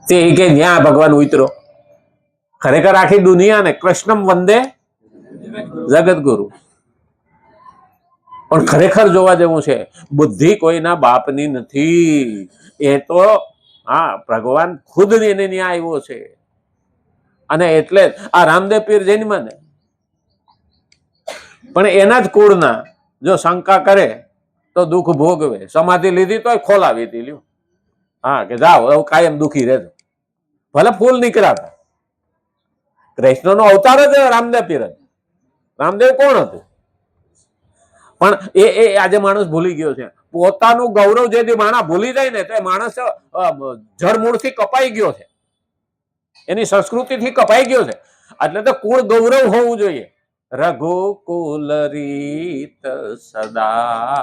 તે કે ન્યા ભગવાન ઉતરો. ખરેખર આખી દુનિયાને કૃષ્ણમ વંદે જગતગુરુ. પણ ખરેખર જોવા જેવું છે, બુદ્ધિ કોઈના બાપની નથી. એ તો ભગવાન ખુદ એને ન્યા આવ્યો છે. અને એટલે આ રામદેવ પીર જૈન ને પણ એના જ કુળના જો શંકા કરે તો દુઃખ ભોગવે. સમાધિ લીધી તો ખોલાવી હતી લ્યો. કે જાઓ કાયમ દુઃખી રહેજો. ભલે ફૂલ નીકળ્યા. કૃષ્ણ નો અવતાર જ રામદેવ પીર. રામદેવ કોણ હતું? પણ એ આજે માણસ ભૂલી ગયો છે. પોતાનું ગૌરવ જે માણસ ભૂલી જાય ને તો માણસ જળમૂળથી કપાઈ ગયો છે. એની સંસ્કૃતિથી કપાઈ ગયો છે. એટલે તો કુળ ગૌરવ હોવું જોઈએ. રઘુકુલ રીત સદા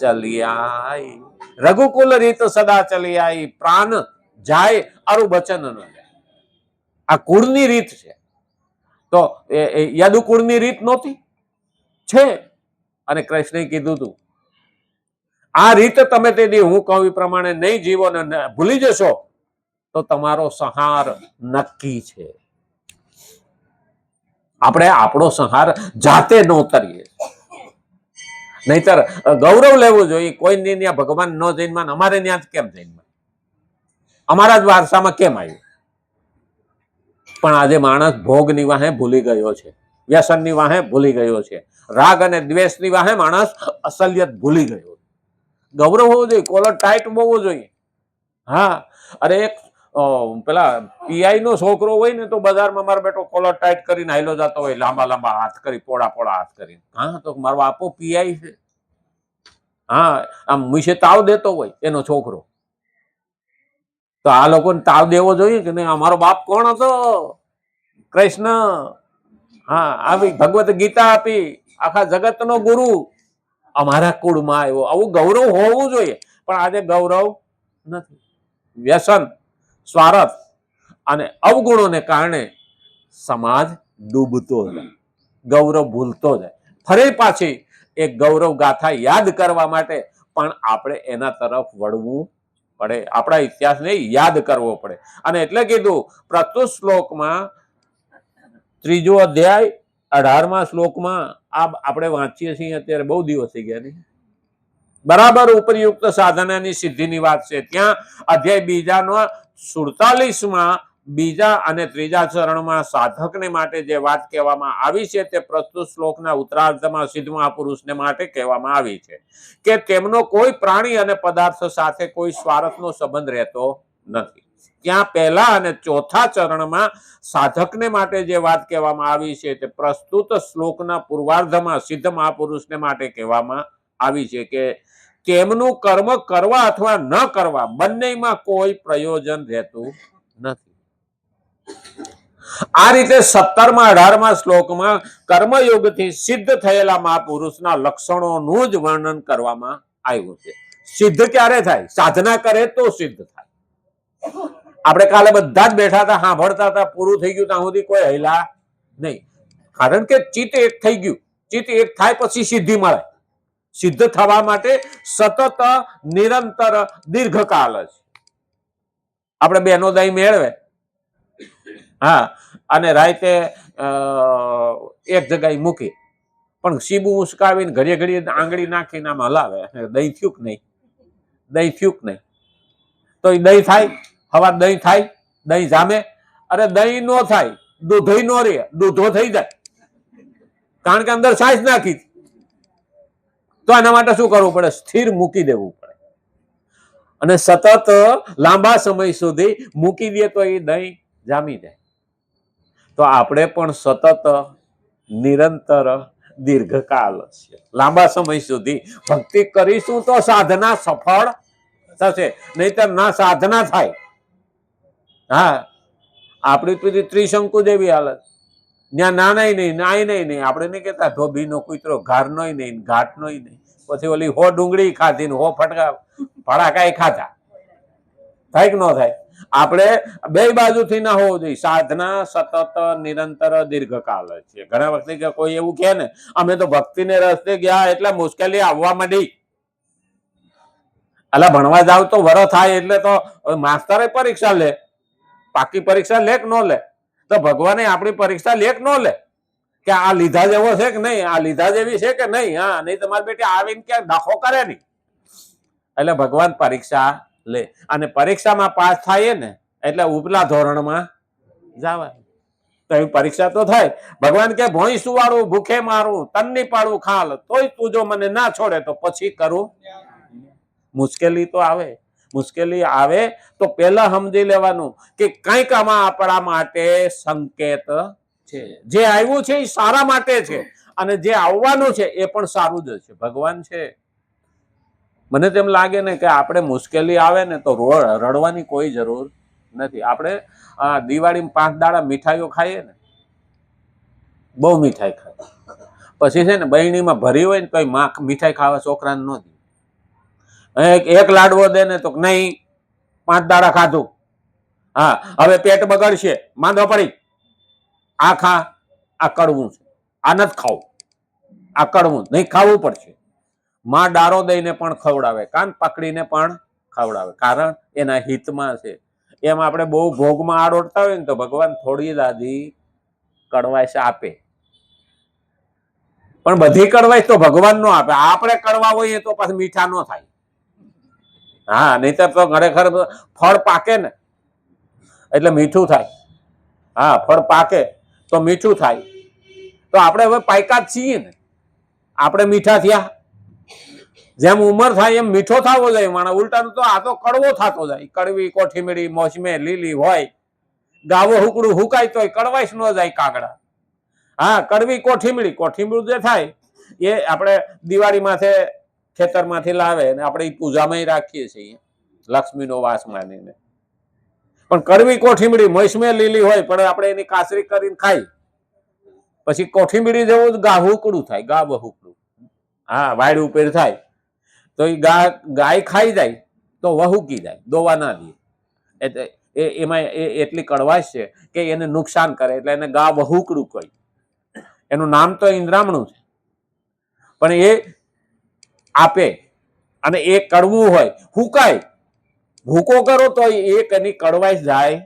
ચલી આઈ, રઘુકુલ રીત સદા ચલી આઈ, પ્રાણ જાય અરુ બચન ન જાય. આ કુળની રીત છે. તો યદુ કુળની રીત નહોતી છે. અને કૃષ્ણએ કીધું તું આ રીત તમે તે હું કહું એ પ્રમાણે નહીં જીવો ને ભૂલી જશો તો તમારો સંહાર નક્કી છે. આપણે આપણો સંહાર જાતે ન ઉતરીએ. નહીતર ગૌરવ લેવું જોઈએ. કોઈ ત્યાં ભગવાન ન જૈનમાં, અમારે ત્યાં કેમ જૈનમાં, અમારા જ વારસામાં કેમ આવ્યું? પણ આજે માણસ ભોગની વાહે ભૂલી ગયો છે, વ્યસનની વાહે ભૂલી ગયો છે, રાગ અને દ્વેષની વાહે માણસ અસલિયત ભૂલી ગયો. ગૌરવ હોવું જોઈએ, કોલર ટાઈટ હોવું જોઈએ. અરે એક પેલા પીઆઈ નો છોકરો હોય ને તો બજારમાં મારો બેટો કોલર ટાઈટ કરીને હાઈલો જતો હોય, લાંબા લાંબા હાથ કરી, પોળા પોળા હાથ કરીને. તો મારો આપો પીઆઈ છે. આમ મીશે તાવ દેતો હોય એનો છોકરો. તો આ લોકોને તાવ દેવો જોઈએ કે નહીં? અમારો બાપ કોણ હતો? કૃષ્ણ. આવી ભગવત ગીતા આપી, આખા જગતનો ગુરુ, અમારા કુળમાં આવ્યો. આવું ગૌરવ હોવું જોઈએ. પણ આજે ગૌરવ નથી. વ્યસન, સ્વાર્થ અને અવગુણોને કારણે સમાજ ડૂબતો જાય, ગૌરવ ભૂલતો જાય. ફરી પાછી એક ગૌરવ ગાથા યાદ કરવા માટે પણ આપણે એના તરફ વળવું પડે. આપણા ઇતિહાસને યાદ કરવો પડે. અને એટલે કીધું પ્રસ્તુત શ્લોકમાં 3જો અધ્યાય 18મા શ્લોકમાં આપણે વાંચીએ છીએ અત્યારે, બહુ દિવસ થઈ ગયા નહીં, બરાબર ઉપરયુક્ત સાધનાની સિદ્ધિની વાત છે. ત્યાં અધ્યાય 2નો 47માં બીજા અને ત્રીજા ચરણમાં સાધકને માટે જે વાત કહેવામાં આવી છે તે પ્રસ્તુત શ્લોકના ઉત્તરાર્ધમાં સિદ્ધ મહાપુરુષને માટે કહેવામાં આવી છે કે તેમનો કોઈ પ્રાણી અને પદાર્થ સાથે કોઈ સ્વાર્થનો સંબંધ રહેતો નથી. ત્યાં પહેલા અને ચોથા ચરણમાં સાધકને માટે જે વાત કહેવામાં આવી છે તે પ્રસ્તુત શ્લોકના પૂર્વાર્ધમાં સિદ્ધ મહાપુરુષને માટે કહેવામાં આવી છે કે તેમનું કર્મ કરવા અથવા ન કરવા બંનેમાં કોઈ પ્રયોજન રહેતું નથી. આ રીતે 17મા 18મા શ્લોકમાં કર્મયોગથી સિદ્ધ થયેલા મહાપુરુષના લક્ષણોનું જ વર્ણન કરવામાં આવ્યું છે. સિદ્ધ ક્યારે થાય? સાધના કરે તો સિદ્ધ થાય. આપણે કાલે બધા જ બેઠા હતા, સાંભળતા હતા, પૂરું થઈ ગયું ત્યાં સુધી કોઈ હૈલા નહીં. કારણ કે ચિત્ત એક થઈ ગયું. ચિત્ત એક થાય પછી સિદ્ધિ મળે. સિદ્ધ થવા માટે સતત નિરંતર દીર્ઘકાલ છે. આપણે બેનો દહીં મેળવે અને રાતે એક જગ્યાએ મૂકી, પણ સીબું ઉસકાવીને ઘડીએ ઘડીએ આંગળી નાખીને આમ હલાવે, દહીં થયું કે નહીં, દહીં થયું કે નહીં, તો એ દહીં થાય. હવા દહીં થાય, દહીં જામે. અરે દહીં નો થાય, દૂધો નો રહે, દૂધો થઈ જાય, કારણ કે અંદર સાઈઝ નાખી. તો એના માટે શું કરવું પડે? સ્થિર મૂકી દેવું પડે. અને સતત લાંબા સમય સુધી મૂકી દે તો એ દહીં જામી જાય. તો આપણે પણ સતત નિરંતર દીર્ઘકાલ છે, લાંબા સમય સુધી ભક્તિ કરીશું તો સાધના સફળ થશે. નહીતર ના સાધના થાય. આપણી પેલી ત્રિશંકુ જેવી હાલત, ત્યાં નાનાય નહીં, નાય નહીં. આપણે નહીં કેતા ધોબીનો કૂતરો ઘારનોય નહીં, ઘાટનોય નહીં. પછી ઓલી 100 ડુંગળી ખાધી ને 100 ફટકા ફડાકાય ખાધા. થાય કે ન થાય? આપણે બે બાજુથી ના હોવું જોઈએ. સાધના સતત નિરંતર દીર્ઘકાલ છે. ઘણા વખતે કોઈ એવું કહે ને અમે તો ભક્તિને રસ્તે ગયા એટલે મુશ્કેલી આવવા માંડી. એટલે ભણવા જાવ તો વરો થાય એટલે તો માસ્તરે પરીક્ષા લે. પાકી પરીક્ષા લે કે ન લે? તો ભગવાને આપણી પરીક્ષા લે કે ન લે? કે આ લીધા જેવો છે કે નહીં, આ લીધા જેવી છે કે નહીં? હા, નહીં તમારી બેટી આવીને ક્યાંક દાખો કરે નહીં. એટલે ભગવાન પરીક્ષા લે, અને પરીક્ષામાં પાસ થાય ને એટલે ઉપલા ધોરણમાં જવાય. તો એવી પરીક્ષા તો થાય. ભગવાન કે ભોંય સુવાડું, ભૂખે મારું, તનની પાડું ખાલ, તોય તું જો મને ના છોડે તો પછી કરું. મુશ્કેલી તો આવે. મુશ્કેલી આવે તો પહેલા સમજી લેવાનું કે કંઈક આમાં આપણા માટે સંકેત છે. જે આવ્યું છે એ સારા માટે છે, અને જે આવવાનું છે એ પણ સારું જ છે. ભગવાન છે. મને તેમ લાગે ને કે આપણે મુશ્કેલી આવે ને તો રડવાની કોઈ જરૂર નથી. આપણે દિવાળીમાં 5 દાડા મીઠાઈઓ ખાઈએ ને, બહુ મીઠાઈ ખાય, પછી છે ને બહેણીમાં ભરી હોય ને તો મીઠાઈ ખાવા છોકરાને ન દે. એક લાડવો દે ને તો નહીં, 5 દાડા ખાધું, હા હવે પેટ બગડશે, માંદો પડી, આ ખા, આ કડવું છે, આ નથી ખાવું, આ કડવું નહીં, ખાવું પડશે. માં ડારો દઈને પણ ખવડાવે, કાન પકડીને પણ ખવડાવે, કારણ એના હિતમાં છે. એમ આપણે બહુ ભોગમાં આડોડતા હોય ને તો ભગવાન થોડી દાદી કડવાશ આપે, પણ બધી કડવાશ તો ભગવાન નો આપે. આપણે કડવા હોઈએ તો પાછું મીઠા ન થાય. હા, નહીતર તો ખરેખર ફળ પાકે ને એટલે મીઠું થાય. હા, ફળ પાકે તો મીઠું થાય. તો આપણે હવે પાયકા જ છીએ ને, આપણે મીઠા થયા. જેમ ઉંમર થાય એમ મીઠો થવો જાય માણસ. ઉલટાનું તો આ તો કડવો થતો જાય. કડવી કોઠીમીડી મોસમે લીલી હોય, ગાવો હુકડું હુકાય તોય કડવાઈશ ન જાય કાગડા. હા, કડવી કોઠીમીડી, કોઠીમીડી જે થાય એ આપણે દિવાળી માથે ખેતરમાંથી લાવે ને આપણે પૂજામાં રાખીએ છીએ, લક્ષ્મીનો વાસ માનીને. પણ કડવી કોઠીમીડી મોસમે લીલી હોય પણ આપણે એની કાસરી કરીને ખાઈ, પછી કોઠીમીડી જેવું ગાહુકડું થાય, ગાવહુકડું. હા, વાડ ઉપર થાય તો એ ગાય ખાઈ જાય તો વહુકી જાય, દોવા ના દે. એટલે એમાં એટલી કડવાશ છે કે એને નુકસાન કરે, એટલે એને ગા વહુકડું કહી. એનું નામ તો ઇન્દ્રામણું છે, પણ એ આપે. અને એ કડવું હોય, હુકાય, ભૂકો કરો તો એક એની કડવાશ જાય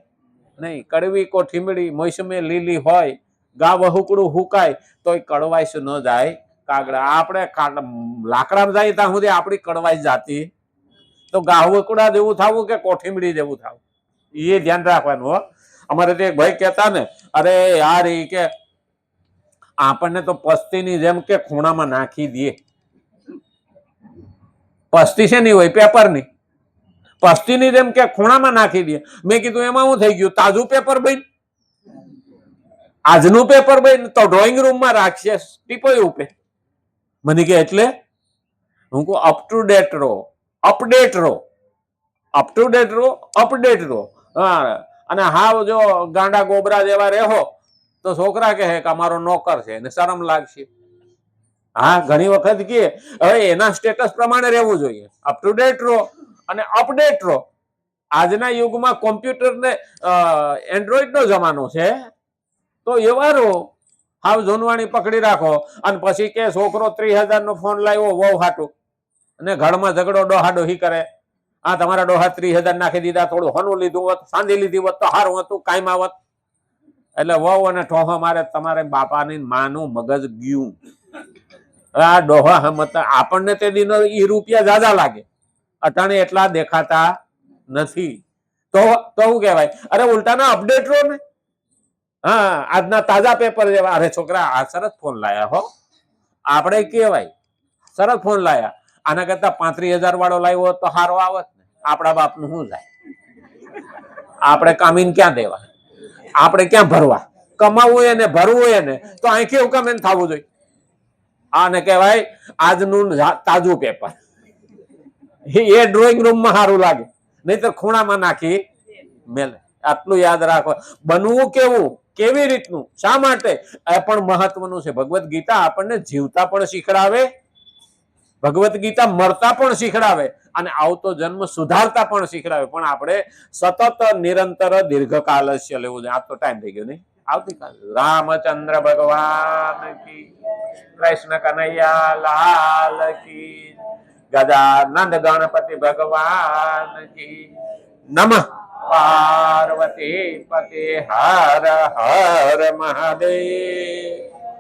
નહીં. કડવી કોઠીમીડી મોસમે લીલી હોય, ગા વહુકડું હુકાય તો એ કડવાશ ન જાય કાગડા. આપણે લાકડામાં જાય ત્યાં સુધી આપણી કડવાશ જાતી તો ગાહુકડા જેવું થવું કે કોઠીમીડી જેવું થવું, એ ધ્યાન રાખવાનું. હો, અમારે તે ભાઈ કહેતા ને, અરે યાર એ કે આપણને તો પસ્તીની જેમ કે ખૂણામાં નાખી દે. પસ્તી છે નહીં હોય પેપરની, પસ્તીની જેમ કે ખૂણામાં નાખી દે. મેં કીધું એમાં શું થઈ ગયું? તાજું પેપર બન, આજનું પેપર બન તો ડ્રોઈંગ રૂમમાં રાખશે ટીપોઈ ઉપર. મને કે એટલે હું કહું અપ ટુ ડેટ રહો, અપડેટ રહો, અપ ટુ ડેટ રહો, અપડેટ રહો. હા, અને હા જો ગાંડા ગોબરા જેવા રહો તો છોકરા કહે કે અમારો નોકર છે, એને શરમ લાગશે. હા, ઘણી વખત કે હવે એના સ્ટેટસ પ્રમાણે રહેવું જોઈએ. અપ ટુ ડેટ રહો અને અપડેટ રહો. આજના યુગમાં કોમ્પ્યુટર ને એન્ડ્રોઈડ નો જમાનો છે, તો એવા રહો. હાવ જૂનવાણી પકડી રાખો અને પછી કે છોકરો 30,000 નો ફોન લાવ્યો વહુ હાટું, અને ઘરમાં ઝઘડો ડોહાડોહી કરે. હા, તમારા ડોહા 30,000 નાખી દીધા, થોડું હનું લીધું હોત, સાંધી લીધી હોત તો સારું હતું, કાયમ આવત. એટલે વહુ અને ઠોહો મારે તમારે બાપાની માનું મગજ ગયું. આ ડોહા હમતા આપણને તે દિનો ઈ રૂપિયા જાજા લાગે, અટાણે એટલા દેખાતા નથી. તો શું કહેવાય? અરે ઉલટાના અપડેટ રહો ને. હા, આજના તાજા પેપર જેવા. અરે છોકરા આ સરસ ફોન લાયા હો, આપણે કહેવાય સરસ ફોન લાયા. આના કરતા 35,000 વાળો લાવ્યો હોત તો સારો આવત ને. આપણા બાપનું શું જાય? આપણે કામીને ક્યાં દેવા? આપણે ક્યાં ભરવા? કમાવું એને, ભરવું એને તો અહીંથી હુકમ એને થવું જોઈએ. આને કહેવાય આજનું તાજું પેપર. એ ડ્રોઈંગ રૂમમાં સારું લાગે, નહીતર ખૂણામાં નાખી મેલે. આટલું યાદ રાખો. બનવું કેવું, કેવી રીતનું, શા માટે, એ પણ મહત્વનું છે. ભગવદ્ ગીતા આપણને જીવતા પણ શીખડાવે, ભગવદ્ ગીતા મરતા પણ શીખડાવે, અને આવતો જન્મ સુધારતા પણ શીખડાવે. પણ આપણે સતત નિરંતર દીર્ઘકાલસ્ય લેવું જોઈએ. આ તો ટાઈમ થઈ ગયો નહીં, આવતીકાલે રામચંદ્ર ભગવાન કી, કૃષ્ણ કનૈયા લાલ કી, ગજાનંદ ગણપતિ ભગવાન કી. નમઃ પાર્વતી પતિ હર હર મહાદેવ.